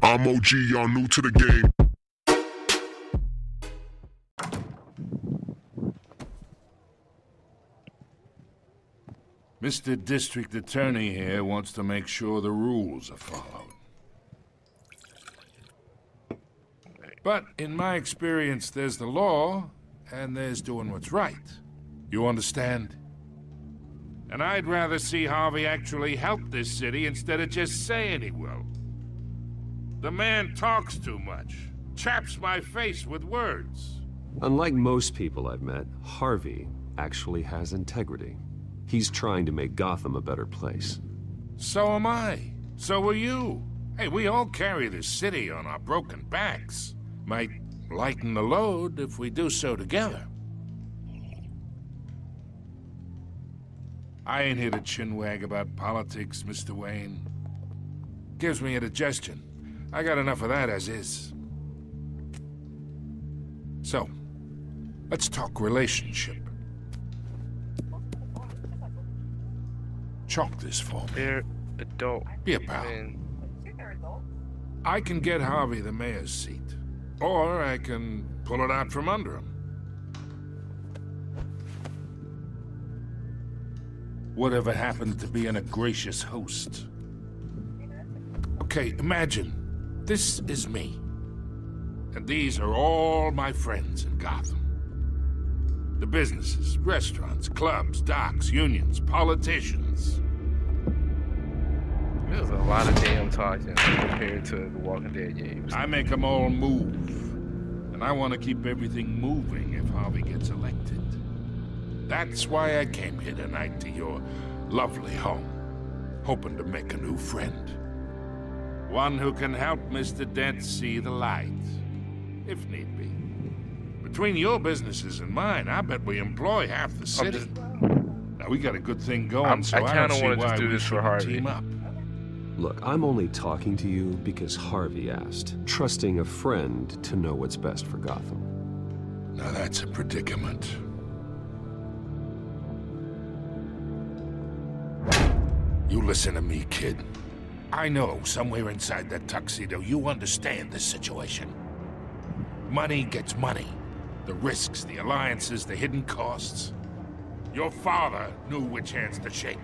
I'm OG, y'all new to the game. Mr. District Attorney here wants to make sure the rules are followed. But in my experience, there's the law, and there's doing what's right. You understand? And I'd rather see Harvey actually help this city instead of just saying he will. The man talks too much, chaps my face with words. Unlike most people I've met, Harvey actually has integrity. He's trying to make Gotham a better place. So am I. So are you. Hey, we all carry this city on our broken backs. Might lighten the load if we do so together. I ain't here to chinwag about politics, Mr. Wayne. Gives me indigestion. I got enough of that as is. So, let's talk relationship. Chalk this for me. They're adult. Be a pal. I can get Harvey the mayor's seat. Or I can pull it out from under him. Whatever happened to being a gracious host? Okay, imagine, this is me. And these are all my friends in Gotham. The businesses, restaurants, clubs, docks, unions, politicians. There's a lot of damn talking compared to the Walking Dead games. I make them all move. And I want to keep everything moving if Harvey gets elected. That's why I came here tonight to your lovely home, hoping to make a new friend. One who can help Mr. Dent see the light, if need be. Between your businesses and mine, I bet we employ half the city. Now, we got a good thing going, so I don't see why we should team up. Look, I'm only talking to you because Harvey asked, trusting a friend to know what's best for Gotham. Now that's a predicament. You listen to me, kid. I know somewhere inside that tuxedo you understand this situation. Money gets money. The risks, the alliances, the hidden costs. Your father knew which hands to shake.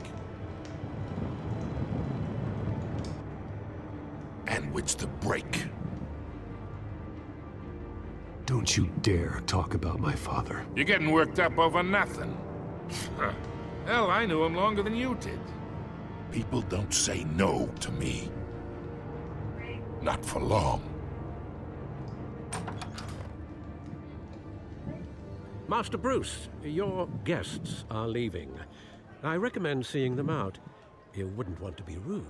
And which to break. Don't you dare talk about my father. You're getting worked up over nothing. Hell, I knew him longer than you did. People don't say no to me. Not for long. Master Bruce, your guests are leaving. I recommend seeing them out. You wouldn't want to be rude.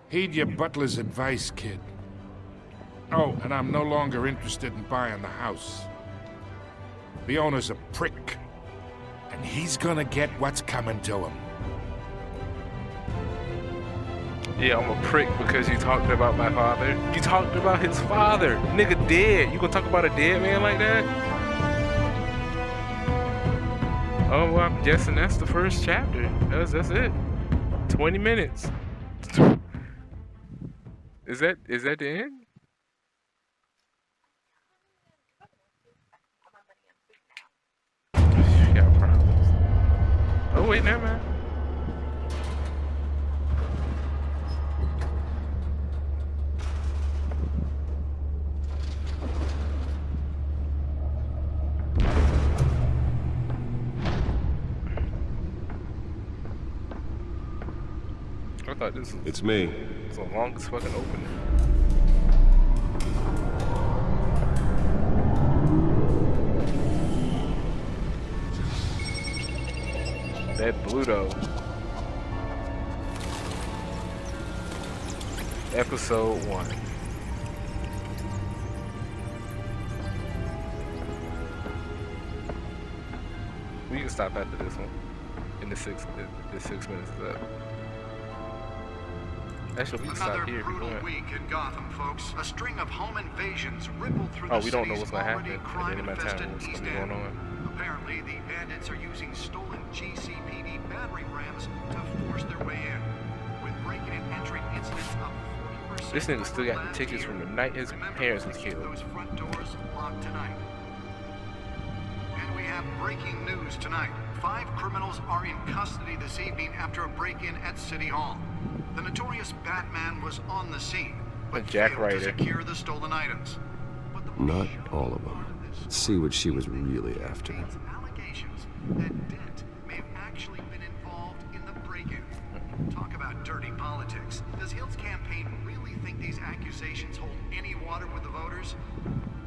Heed your butler's advice, kid. Oh, and I'm no longer interested in buying the house. The owner's a prick. And he's gonna get what's coming to him. Yeah, I'm a prick because you talked about my father. You talked about his father. Nigga dead. You gonna talk about a dead man like that? Oh, well, I'm guessing that's the first chapter. That's it. 20 minutes. Is that the end? You got problems. Oh wait, never mind. I thought this was It's me. the longest fucking opening. That Bluto. Episode 1. We can stop after this one. In the 6 minutes is up. Actually, we can stop here if you want. Week in Gotham, folks. A string of home invasions rippled through Oh, the we don't know city's what's gonna happen already at any amount of time. crime-infested What's East gonna be going End. on? Apparently, the bandits are using stolen GCPD battering rams to force their way in. With break-in and entering incidents This nigga still got the tickets from the night his parents was killed. Those front doors locked tonight. And we have breaking news tonight. 5 criminals are in custody this evening after a break-in at City Hall. The notorious Batman was on the scene, but Jack failed to Ryder. secure the stolen items. But the Not police all of them. Let's see what she was really after. contains allegations that Dent may have actually been involved in the break-in. Talk about dirty politics. Does Hill's campaign really think these accusations hold any water with the voters?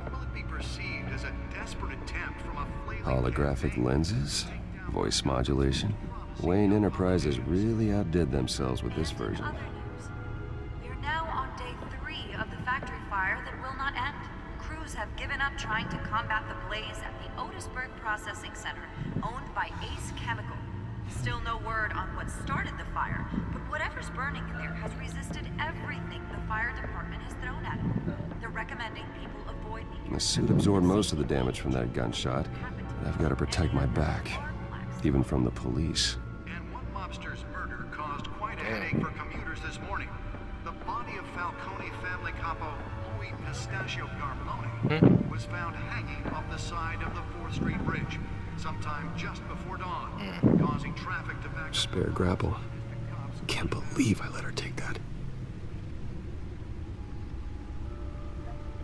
Or will it be perceived as a desperate attempt from a flailing Holographic campaign lenses? to take down Voice modulation? Wayne Enterprises really outdid themselves with this And version. other news. We are now on day 3 of the factory fire that will not end. Crews have given up trying to combat the blaze at the Otisburg Processing Center, owned by Ace Chemical. Still no word on what started the fire, but whatever's burning in there has resisted everything the fire department has thrown at it. They're recommending people avoid the The suit absorbed most of the damage from that gunshot, and I've got to protect my back, even from the police. And one mobster's murder caused quite a headache for commuters this morning. The body of Falcone family capo Louis Pistachio Garbone was found hanging off the side of the 4th Street Bridge sometime just before dawn, causing traffic to back up. Spare grapple. Can't believe I let her take that.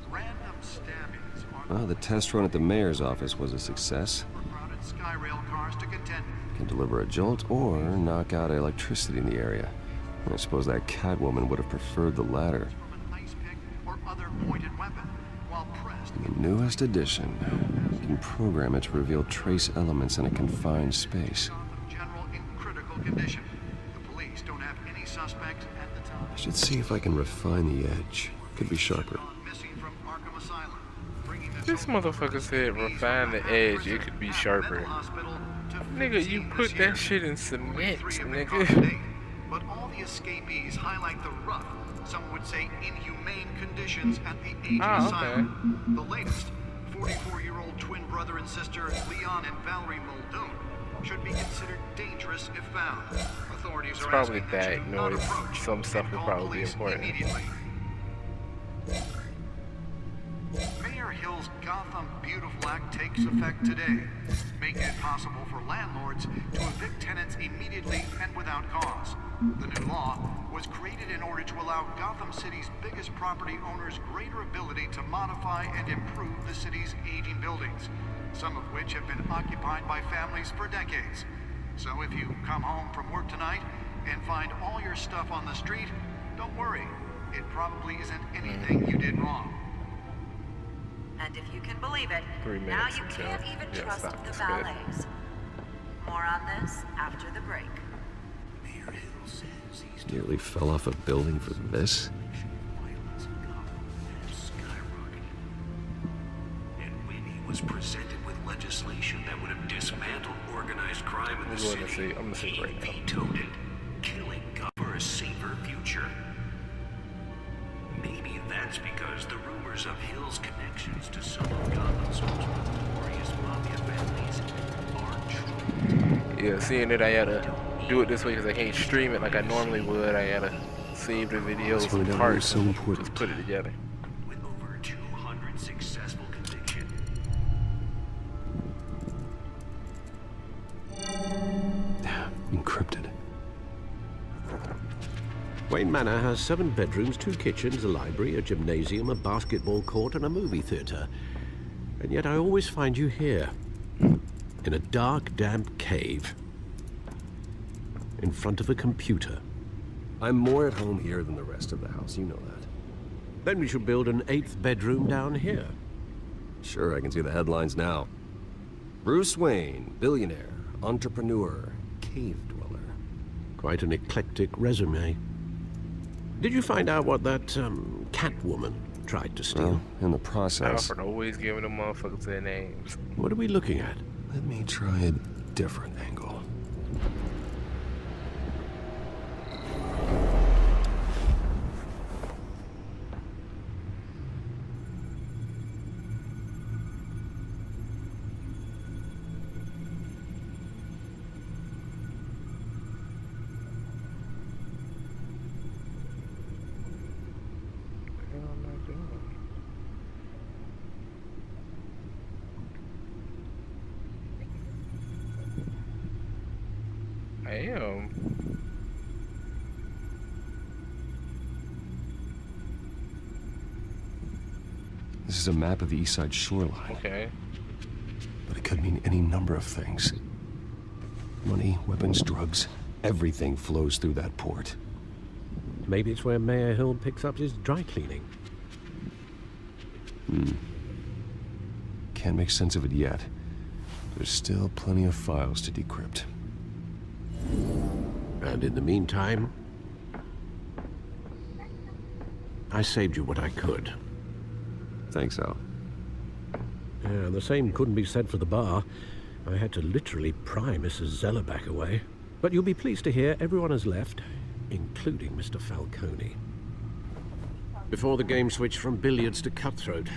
Random stabbings are Well, the test run at the mayor's office was a success. overcrowded Skyrail cars to contend. Can deliver a jolt or knock out electricity in the area. I suppose that Catwoman would have preferred the latter. From an ice pick or other pointed weapon, while pressed The newest addition. You can program it to reveal trace elements in a confined space. Gotham General in critical condition. The police don't have any suspects at the time. I should see if I can refine the edge. Could be sharper. Gone missing from Arkham Asylum, bringing the This total motherfucker to said refine the edge, it could be sharper. Mental hospital to Nigga, you 15 put this year. that shit in cement, 43 have been caught nigga. to date, but all the escapees highlight the rough, some would say inhumane conditions at the Aging Ah, okay. Asylum. The latest, 44-year-old twin brother and sister Leon and Valerie Muldoon should be considered dangerous if found. Authorities It's are probably asking that you not diagnosed. approach Some stuff and would call probably be police important. immediately. Mayor Hill's Gotham Beautiful Act takes effect today, making it possible for landlords to evict tenants immediately and without cause. The new law was created in order to allow Gotham City's biggest property owners greater ability to modify and improve the city's aging buildings, some of which have been occupied by families for decades. So if you come home from work tonight and find all your stuff on the street, don't worry. It probably isn't anything you did wrong. And if you can believe it, 3 now minutes you until- can't even yeah, trust stop. the That's good. valets. More on this after the break. Mayor Hill says he's Nearly fell off a building for this. violence in Gotham has skyrocketed. And when he was presented with legislation that would have dismantled organized crime in I'm the going to city, see. I'm gonna see he right now. vetoed it, killing Gotham for a safer future. Maybe that's because the rumors of Hill's connections to some of Gotham's most notorious mafia families are true. Yeah, seeing it, I gotta do it this way because I can't stream it like I normally would. I gotta save the videos That's why in that was parts so and important. just put it together. With over 200 successful convictions. Encrypted. Wayne Manor has 7 bedrooms, 2 kitchens, a library, a gymnasium, a basketball court, and a movie theater. And yet I always find you here, in a dark, damp cave, in front of a computer. I'm more at home here than the rest of the house, you know that. Then we should build an 8th bedroom down here. Sure, I can see the headlines now. Bruce Wayne, billionaire, entrepreneur, cave dweller. Quite an eclectic resume. Did you find out what that, Catwoman tried to steal? Well, in the process, Alfred always giving them motherfuckers their names. What are we looking at? let me try a different angle. Damn. This is a map of the east side shoreline. Okay. But it could mean any number of things. Money, weapons, drugs, everything flows through that port. Maybe it's where Mayor Hill picks up his dry cleaning. Can't make sense of it yet. There's still plenty of files to decrypt. And in the meantime, I saved you what I could. Thanks, Al. Yeah, the same couldn't be said for the bar. I had to literally pry Mrs. Zeller back away. But you'll be pleased to hear everyone has left, including Mr. Falcone. Before the game switched from billiards to cutthroat,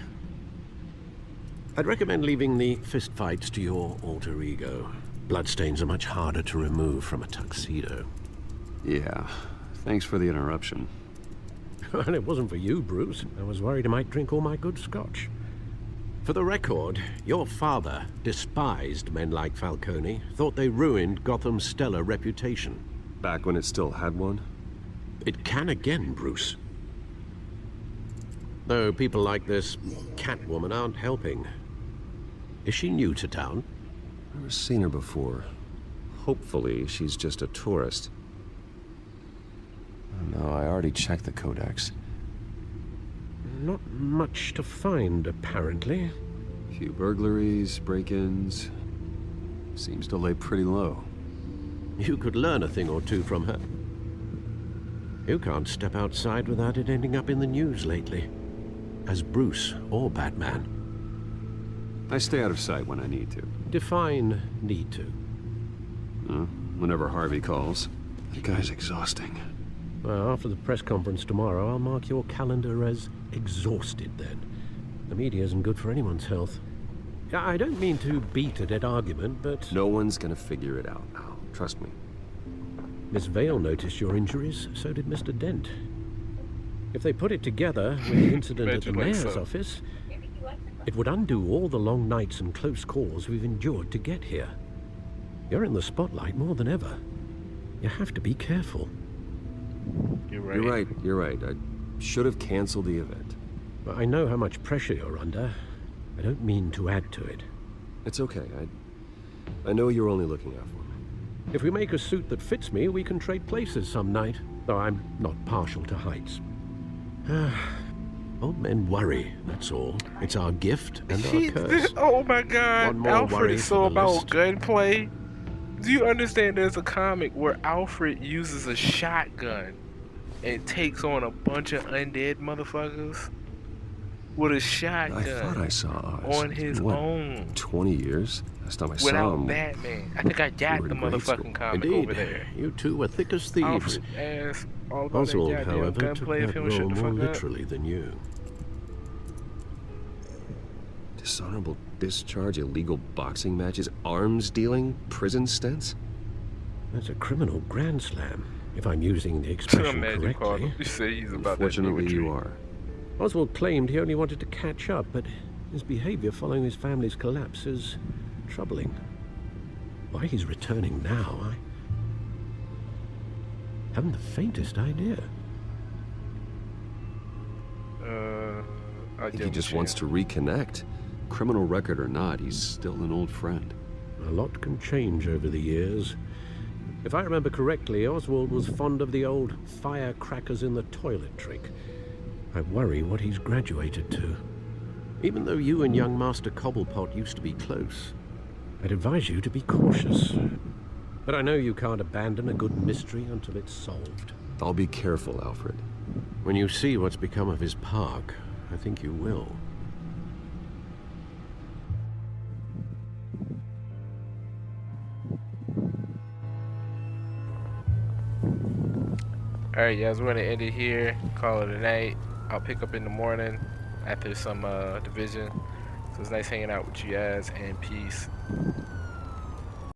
I'd recommend leaving the fistfights to your alter ego. Bloodstains are much harder to remove from a tuxedo. Yeah, thanks for the interruption. And it wasn't for you, Bruce. I was worried I might drink all my good scotch. For the record, your father despised men like Falcone, thought they ruined Gotham's stellar reputation. Back when it still had one? It can again, Bruce. Though people like this Catwoman aren't helping. Is she new to town? Never seen her before. Hopefully, she's just a tourist. No, I already checked the codex. Not much to find, apparently. Few burglaries, break-ins. Seems to lay pretty low. You could learn a thing or two from her. You can't step outside without it ending up in the news lately. As Bruce or Batman. I stay out of sight when I need to. Define need to. Whenever Harvey calls. That guy's exhausting. Well, after the press conference tomorrow, I'll mark your calendar as exhausted then. The media isn't good for anyone's health. I don't mean to beat a dead argument, but... No one's gonna figure it out, Al. Trust me. Miss Vale noticed your injuries, so did Mr. Dent. If they put it together with the incident at the mayor's office, it would undo all the long nights and close calls we've endured to get here. You're in the spotlight more than ever. You have to be careful. You're right. You're right. I should have canceled the event. But I know how much pressure you're under. I don't mean to add to it. It's okay. I know you're only looking out for me. If we make a suit that fits me, we can trade places some night. Though I'm not partial to heights. Old men worry, that's all. It's our gift and our curse. Oh my god, Alfred is so about gunplay. Do you understand there's a comic where Alfred uses a shotgun and takes on a bunch of undead motherfuckers with a shotgun? I thought I saw Oz. On his own. 20 years? Last time I saw without him. Batman. I think I got the motherfucking comic Indeed. over there. You two were thick as thieves. Alfred asked all about Oswald, that goddamn however, took gunplay if that he was role shut the more fuck up. literally than you. Dishonorable discharge, illegal boxing matches, arms dealing, prison stints? That's a criminal grand slam, if I'm using the expression correctly. You say he's about Fortunately, that you are. Oswald claimed he only wanted to catch up, but his behavior following his family's collapse is troubling. Why he's returning now, I haven't the faintest idea. I think he just wants to reconnect. Criminal record or not, he's still an old friend. A lot can change over the years. If I remember correctly, Oswald was fond of the old firecrackers in the toilet trick. I worry what he's graduated to. Even though you and young Master Cobblepot used to be close, I'd advise you to be cautious. But I know you can't abandon a good mystery until it's solved. I'll be careful, Alfred. When you see what's become of his park, I think you will. Alright, guys, we're gonna end it here. Call it a night. I'll pick up in the morning after some division. So it's nice hanging out with you guys, and peace.